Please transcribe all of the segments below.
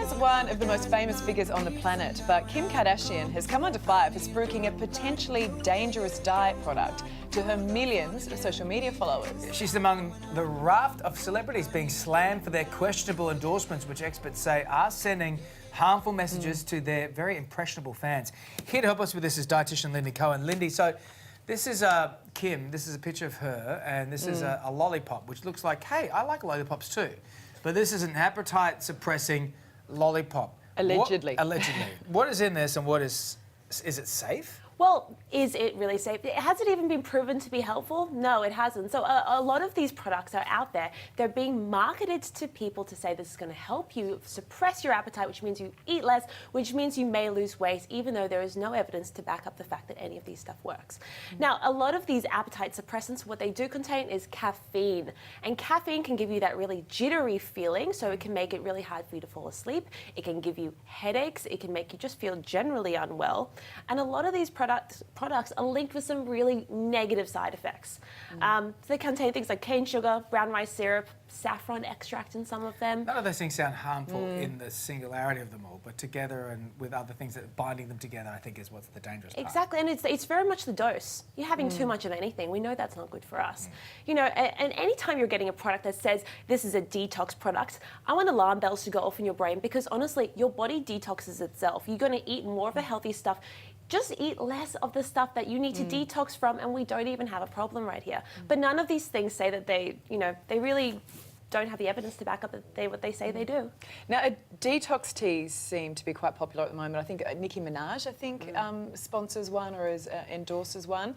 As one of the most famous figures on the planet, but Kim Kardashian has come under fire for spruiking a potentially dangerous diet product to her millions of social media followers. She's among the raft of celebrities being slammed for their questionable endorsements, which experts say are sending harmful messages to their very impressionable fans. Here to help us with this is dietitian Lindy Cohen. Lindy, so this is Kim, this is a picture of her, and this is a lollipop, which looks like, hey, I like lollipops too. But this is an appetite-suppressing lollipop. Allegedly. Allegedly. What is in this and what is it safe? Well, is it really safe? Has it even been proven to be helpful? No, it hasn't. So a lot of these products are out there. They're being marketed to people to say this is going to help you suppress your appetite, which means you eat less, which means you may lose weight, even though there is no evidence to back up the fact that any of these stuff works. Now, a lot of these appetite suppressants, what they do contain is caffeine. And caffeine can give you that really jittery feeling, so it can make it really hard for you to fall asleep. It can give you headaches. It can make you just feel generally unwell. And a lot of these products are linked with some really negative side effects. They contain things like cane sugar, brown rice syrup, saffron extract in some of them. None of those things sound harmful in the singularity of them all, but together and with other things that binding them together, I think is what's the dangerous part. Exactly, and it's very much the dose. You're having too much of anything. We know that's not good for us. You know, and anytime you're getting a product that says this is a detox product, I want alarm bells to go off in your brain, because honestly, your body detoxes itself. You're going to eat more of the healthy stuff. Just eat less of the stuff that you need to detox from, and we don't even have a problem right here. But none of these things say that they really don't have the evidence to back up that what they say they do. Now, detox teas seem to be quite popular at the moment. I think Nicki Minaj, sponsors one or endorses one.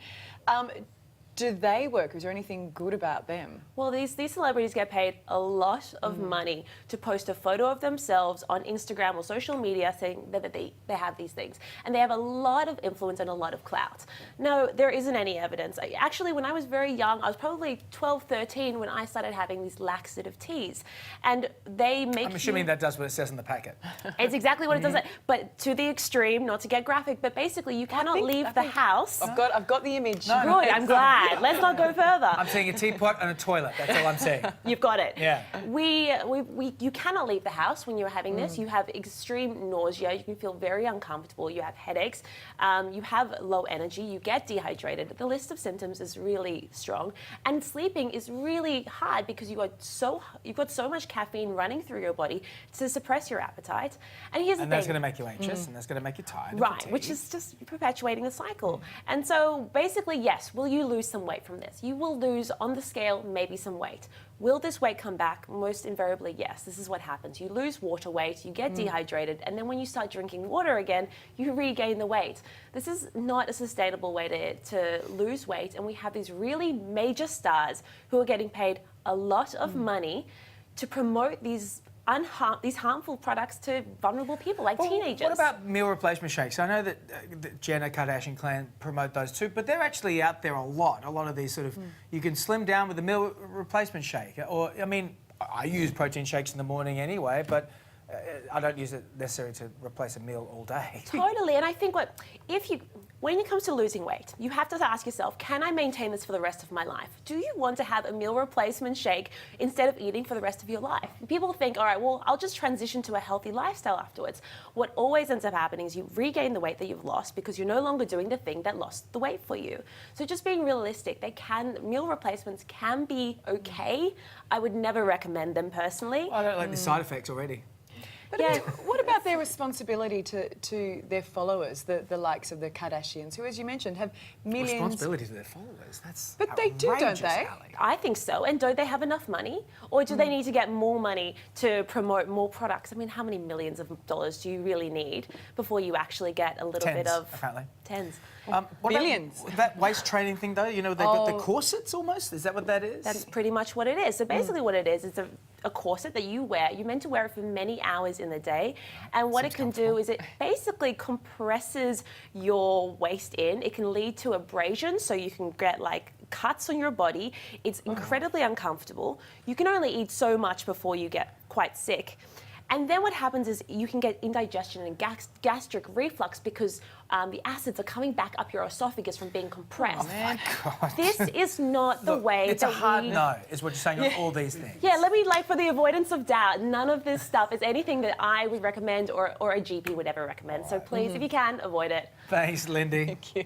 Do they work? Is there anything good about them? Well, these celebrities get paid a lot of money to post a photo of themselves on Instagram or social media saying that they have these things. And they have a lot of influence and a lot of clout. No, there isn't any evidence. Actually, when I was very young, I was probably 12, 13 when I started having these laxative teas. And they make I'm assuming that does what it says in the packet. It's exactly what it does. But to the extreme, not to get graphic, but basically you cannot leave the house. I've got the image. Good, I'm glad. Let's not go further. I'm seeing a teapot and a toilet. That's all I'm seeing. You've got it. Yeah. You cannot leave the house when you're having this. You have extreme nausea. You can feel very uncomfortable. You have headaches. You have low energy. You get dehydrated. The list of symptoms is really strong. And sleeping is really hard because you've got so much caffeine running through your body to suppress your appetite. And here's the thing. And that's going to make you anxious, and that's going to make you tired. Right, which is just perpetuating the cycle. And so basically, yes, will you lose some weight from this? You will lose on the scale maybe some weight. Will this weight come back? Most invariably, yes. This is what happens. You lose water weight, you get dehydrated, and then when you start drinking water again, you regain the weight. This is not a sustainable way to lose weight, and we have these really major stars who are getting paid a lot of money to promote these harmful products to vulnerable people like teenagers. What about meal replacement shakes? I know that Jenner, Kardashian clan promote those too, but they're actually out there a lot. A lot of these sort of, you can slim down with a meal replacement shake. Or, I mean, I use protein shakes in the morning anyway, but I don't use it necessarily to replace a meal all day. Totally, and I think when it comes to losing weight, you have to ask yourself, can I maintain this for the rest of my life? Do you want to have a meal replacement shake instead of eating for the rest of your life? People think, all right, well, I'll just transition to a healthy lifestyle afterwards. What always ends up happening is you regain the weight that you've lost because you're no longer doing the thing that lost the weight for you. So just being realistic, meal replacements can be okay. I would never recommend them personally. I don't like the side effects already. But I mean, what about their responsibility to their followers, the likes of the Kardashians, who, as you mentioned, have millions... Responsibility to their followers, that's But they do, don't they? Ali. I think so. And don't they have enough money? Or do they need to get more money to promote more products? I mean, how many millions of dollars do you really need before you actually get a little bit of... apparently. Tens. Billions. That waist training thing, though, you know, they've got the corsets almost? Is that what that is? That's pretty much what it is. So basically what it is a corset that you wear. You're meant to wear it for many hours in the day. And what it can do is it basically compresses your waist in. It can lead to abrasion, so you can get like cuts on your body. It's incredibly uncomfortable. You can only eat so much before you get quite sick. And then what happens is you can get indigestion and gastric reflux because the acids are coming back up your esophagus from being compressed. This is not the way it's that a hard we... no, is what you're saying on all these things. Yeah, let me, like, for the avoidance of doubt, none of this stuff is anything that I would recommend or a GP would ever recommend. So please, if you can, avoid it. Thanks, Lindy. Thank you.